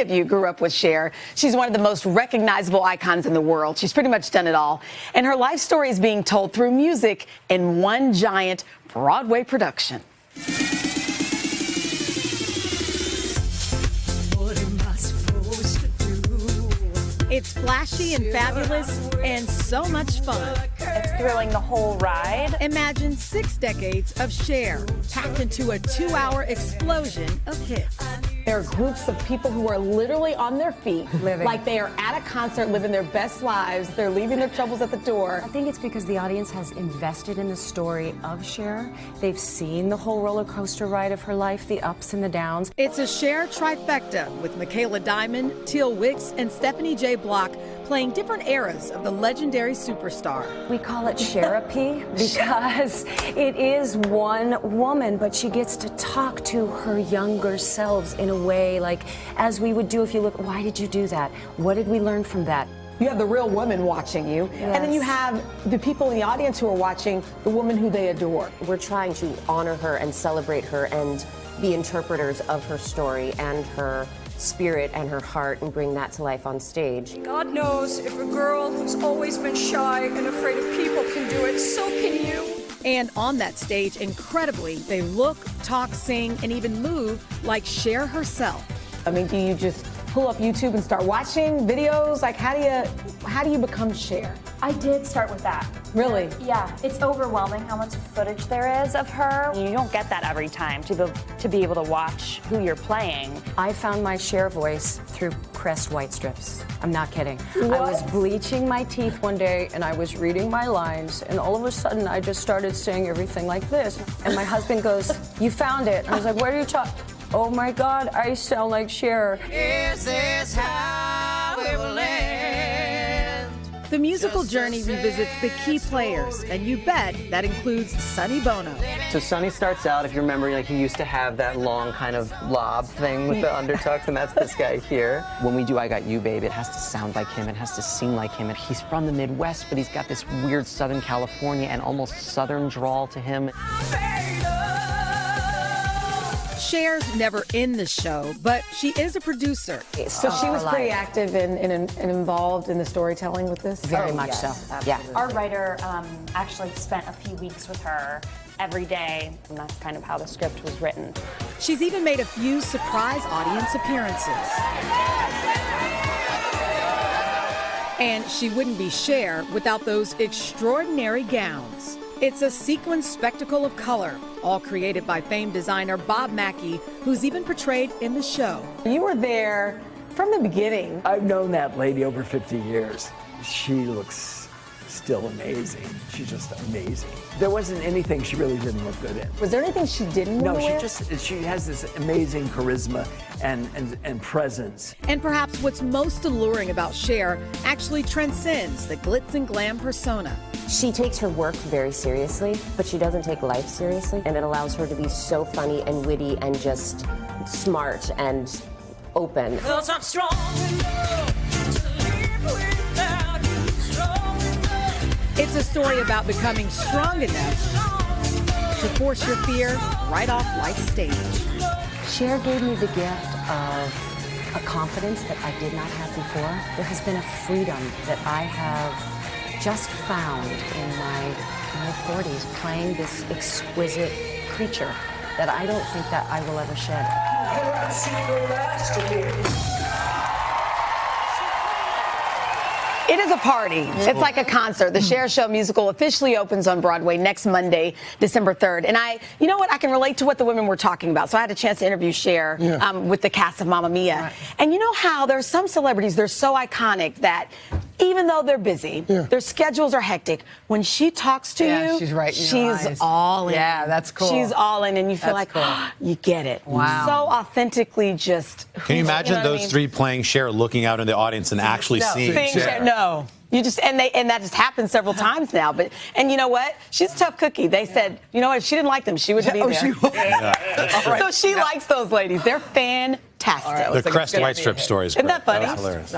of you grew up with Cher. She's one of the most recognizable icons in the world. She's pretty much done it all. And her life story is being told through music in one giant Broadway production. It's flashy and fabulous and so much fun. It's thrilling the whole ride. Imagine 6 decades of Cher packed into a 2-hour explosion of hits. There are groups of people who are literally on their feet, like they are at a concert living their best lives. They're leaving their troubles at the door. I think it's because the audience has invested in the story of Cher. They've seen the whole roller coaster ride of her life, the ups and the downs. It's a Cher trifecta with Michaela Diamond, Teal Wicks, and Stephanie J. Block playing different eras of the legendary superstar. We call it Cherapy because it is one woman, but she gets to talk to her younger selves in a way like as we would do if you look, why did you do that? What did we learn from that? You have the real woman watching you, and then you have the people in the audience who are watching the woman who they adore. We're trying to honor her and celebrate her and be interpreters of her story and her spirit and her heart and bring that to life on stage. God knows if a girl who's always been shy and afraid of people can do it, so can you. And on that stage, incredibly, they look, talk, sing, and even move like Cher herself. I mean, do you just pull up YouTube and start watching videos? Like, how do you become Cher? I did start with that. Really? Yeah, it's overwhelming how much footage there is of her. You don't get that every time to be able to watch who you're playing. I found my Cher voice through Crest white strips. I'm not kidding. What? I was bleaching my teeth one day and I was reading my lines and all of a sudden I just started saying everything like this. And my husband goes, "You found it." And I was like, "Where are you talking?" "Oh my God, I sound like Cher." Is this how it will end? The musical journey revisits the key players, and you bet that includes Sonny Bono. So Sonny starts out, if you remember, like he used to have that long kind of lob thing with the undertucks, and that's this guy here. When we do I Got You, Babe, it has to sound like him, it has to seem like him. And he's from the Midwest, but he's got this weird Southern California and almost Southern drawl to him. Cher's never in the show, but she is a producer. So she was pretty active and involved in the storytelling with this? Very much so. Yeah. Our writer actually spent a few weeks with her every day, and that's kind of how the script was written. She's even made a few surprise audience appearances. And she wouldn't be Cher without those extraordinary gowns. It's a sequin spectacle of color, all created by famed designer Bob Mackie, who's even portrayed in the show. You were there from the beginning. I've known that lady over 50 years. She looks still amazing. She's just amazing. There wasn't anything she really didn't look good in. Was there anything she didn't want to wear? She has this amazing charisma and presence. And perhaps what's most alluring about Cher actually transcends the glitz and glam persona. She takes her work very seriously, but she doesn't take life seriously, and it allows her to be so funny and witty and just smart and open. 'Cause I'm strong enough to live without you, strong enough. It's a story about becoming strong enough to force your fear right off life's stage. Cher gave me the gift of a confidence that I did not have before. There has been a freedom that I have just found in my mid-40s playing this exquisite creature that I don't think that I will ever shed. It is a party. It's like a concert. The Cher Show musical officially opens on Broadway next Monday, December 3rd. And you know what? I can relate to what the women were talking about. So I had a chance to interview Cher with the cast of Mamma Mia. Right. And you know how there's some celebrities, they're so iconic that even though they're busy, their schedules are hectic. When she talks to you, she's right in your eyes. All in. Yeah, that's cool. She's all in, and you feel That's like, cool. you get it. Wow. So authentically just. Can you imagine know what I those mean? three playing Cher, looking out in the audience and actually seeing Cher? No. You just and that just happened several times now. But you know what? She's a tough cookie. They said, you know what? If she didn't like them, she wouldn't be there. She would. So she likes those ladies. They're fantastic. The Crest White Strip stories. Isn't that funny? That was hilarious.